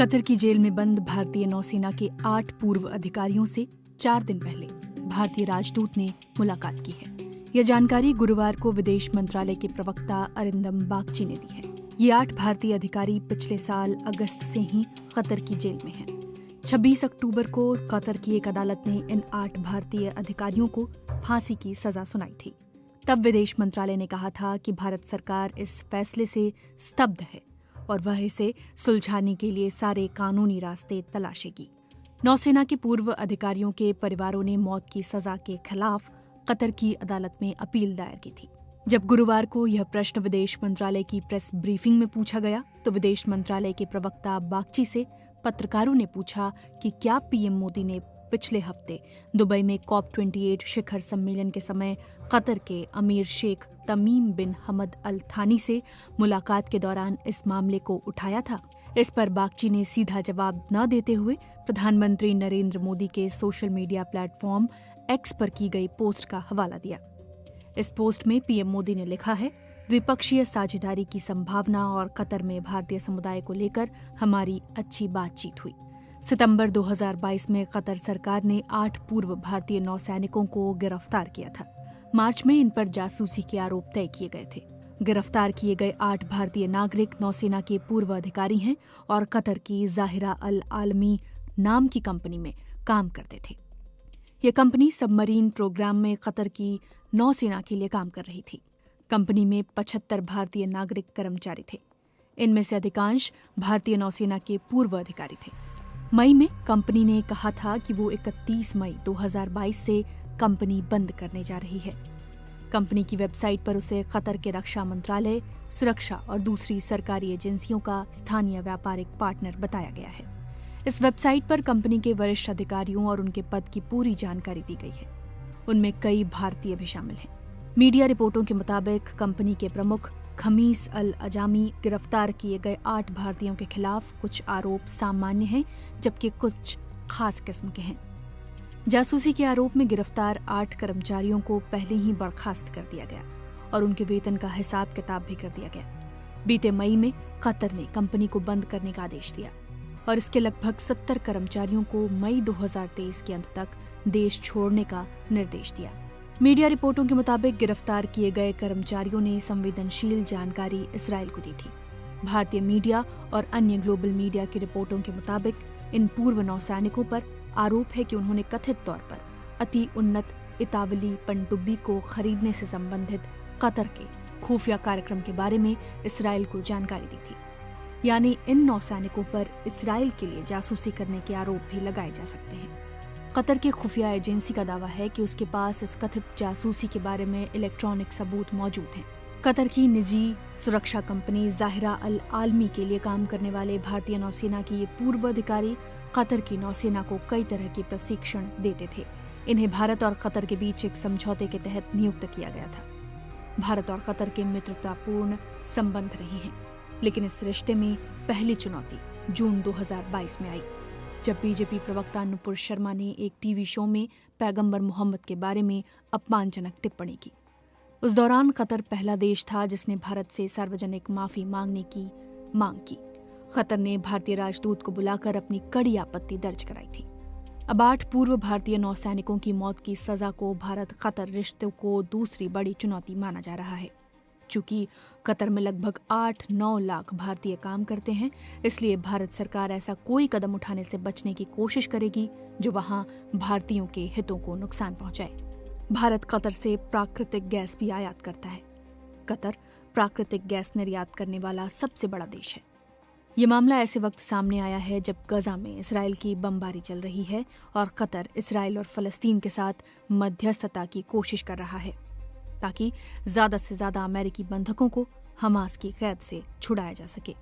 Qatar की jail में बंद भारतीय नौसेना के 8 पूर्व अधिकारियों से 4 दिन पहले भारतीय राजदूत ने मुलाकात की है। यह जानकारी गुरुवार को विदेश मंत्रालय के प्रवक्ता अरिंदम बागची ने दी है। ये 8 भारतीय अधिकारी पिछले साल अगस्त से ही कतर की जेल में हैं। 26 अक्टूबर को कतर की एक अदालत ने इन 8 भारतीय अधिकारियों को फांसी की सजा सुनाई थी। तब विदेश मंत्रालय ने कहा था कि भारत सरकार इस फैसले से स्तब्ध है और वह इसे सुलझाने के लिए सारे कानूनी रास्ते तलाशेगी। नौसेना के पूर्व अधिकारियों के परिवारों ने मौत की सजा के खिलाफ कतर की अदालत में अपील दायर की थी। जब गुरुवार को यह प्रश्न विदेश मंत्रालय की प्रेस ब्रीफिंग में पूछा गया तो विदेश मंत्रालय के प्रवक्ता बागची से पत्रकारों ने पूछा कि क्या पीएम मोदी ने पिछले हफ्ते दुबई में COP28 शिखर सम्मेलन के समय कतर के अमीर शेख तमीम बिन हमद अल थानी से मुलाकात के दौरान इस मामले को उठाया था। इस पर बागची ने सीधा जवाब न देते हुए प्रधानमंत्री नरेंद्र मोदी के सोशल मीडिया प्लेटफॉर्म एक्स पर की गई पोस्ट का हवाला दिया। इस पोस्ट में पीएम मोदी ने लिखा है, द्विपक्षीय साझेदारी की संभावना और कतर में भारतीय समुदाय को लेकर हमारी अच्छी बातचीत हुई। सितंबर 2022 में कतर सरकार ने 8 पूर्व भारतीय नौसैनिकों को गिरफ्तार किया था। मार्च में इन पर जासूसी के आरोप तय किए गए थे। गिरफ्तार किए गए 8 भारतीय नागरिक नौसेना के पूर्व अधिकारी हैं और कतर की ज़ाहिरा अल आलमी नाम की कंपनी में काम करते थे। ये कंपनी सबमरीन प्रोग्राम में कतर की नौसेना के लिए काम कर रही थी। कंपनी में 75 भारतीय नागरिक कर्मचारी थे। इनमें से अधिकांश भारतीय नौसेना के पूर्व अधिकारी थे। मई में कंपनी ने कहा था कि वो 31 मई 2022 से कंपनी बंद करने जा रही है। कंपनी की वेबसाइट पर उसे कतर के रक्षा मंत्रालय, सुरक्षा और दूसरी सरकारी एजेंसियों का स्थानीय व्यापारिक पार्टनर बताया गया है। इस वेबसाइट पर कंपनी के वरिष्ठ अधिकारियों और उनके पद की पूरी जानकारी दी गई है। उनमें कई भारतीय भी शामिल हैं। मीडिया रिपोर्टों के मुताबिक कंपनी के प्रमुख खमीस अल अजामी गिरफ्तार किए गए 8 भारतीयों के खिलाफ कुछ आरोप सामान्य हैं जबकि कुछ खास किस्म के हैं। जासूसी के आरोप में गिरफ्तार 8 कर्मचारियों को पहले ही बर्खास्त कर दिया गया और उनके वेतन का हिसाब किताब भी कर दिया गया। बीते मई में कतर ने कंपनी को बंद करने का आदेश दिया और इसके लगभग 70 कर्मचारियों को मई 2023 के अंत तक देश छोड़ने का निर्देश दिया। मीडिया रिपोर्टों के मुताबिक गिरफ्तार किए गए कर्मचारियों ने संवेदनशील जानकारी इस्राएल को दी थी। भारतीय मीडिया और अन्य ग्लोबल मीडिया की रिपोर्टों के मुताबिक इन पूर्व नौसैनिकों पर आरोप है कि उन्होंने कथित तौर पर अति उन्नत इतावली पनडुब्बी को खरीदने से संबंधित कतर के खुफिया कार्यक्रम के बारे में इस्राएल को जानकारी दी थी। यानी इन नौसैनिकों पर इस्राएल के लिए जासूसी करने के आरोप भी लगाए जा सकते हैं। कतर के खुफिया एजेंसी का दावा है कि उसके पास इस कथित जासूसी के बारे में इलेक्ट्रॉनिक सबूत मौजूद हैं। कतर की निजी सुरक्षा कंपनी ज़ाहिरा अल आलमी के लिए काम करने वाले भारतीय नौसेना के ये पूर्व अधिकारी कतर की नौसेना को कई तरह के प्रशिक्षण देते थे। इन्हें भारत और कतर के बीच एक समझौते के तहत नियुक्त किया गया था। भारत और कतर के मित्रतापूर्ण संबंध रहे हैं, लेकिन इस रिश्ते में पहली चुनौती जून 2022 में आई, जब बीजेपी प्रवक्ता नुपुर शर्मा ने एक टीवी शो में पैगंबर मोहम्मद के बारे में अपमानजनक टिप्पणी की। उस दौरान कतर पहला देश था जिसने भारत से सार्वजनिक माफी मांगने की मांग की। कतर ने भारतीय राजदूत को बुलाकर अपनी कड़ी आपत्ति दर्ज कराई थी। अब 8 पूर्व भारतीय नौसैनिकों की मौत की सजा को भारत कतर रिश्तों को दूसरी बड़ी चुनौती माना जा रहा है। चूंकि कतर में लगभग 8-9 लाख भारतीय काम करते हैं, इसलिए भारत सरकार ऐसा कोई कदम उठाने से बचने की कोशिश करेगी जो वहां भारतीयों के हितों को नुकसान पहुंचाए। भारत कतर से प्राकृतिक गैस भी आयात करता है। कतर प्राकृतिक गैस निर्यात करने वाला सबसे बड़ा देश है। ये मामला ऐसे वक्त सामने आया है जब गजा में इस्राएल की बमबारी चल रही है और कतर इस्राएल और फलस्तीन के साथ मध्यस्थता की कोशिश कर रहा है ताकि ज्यादा से ज्यादा अमेरिकी बंधकों को हमास की कैद से छुड़ाया जा सके।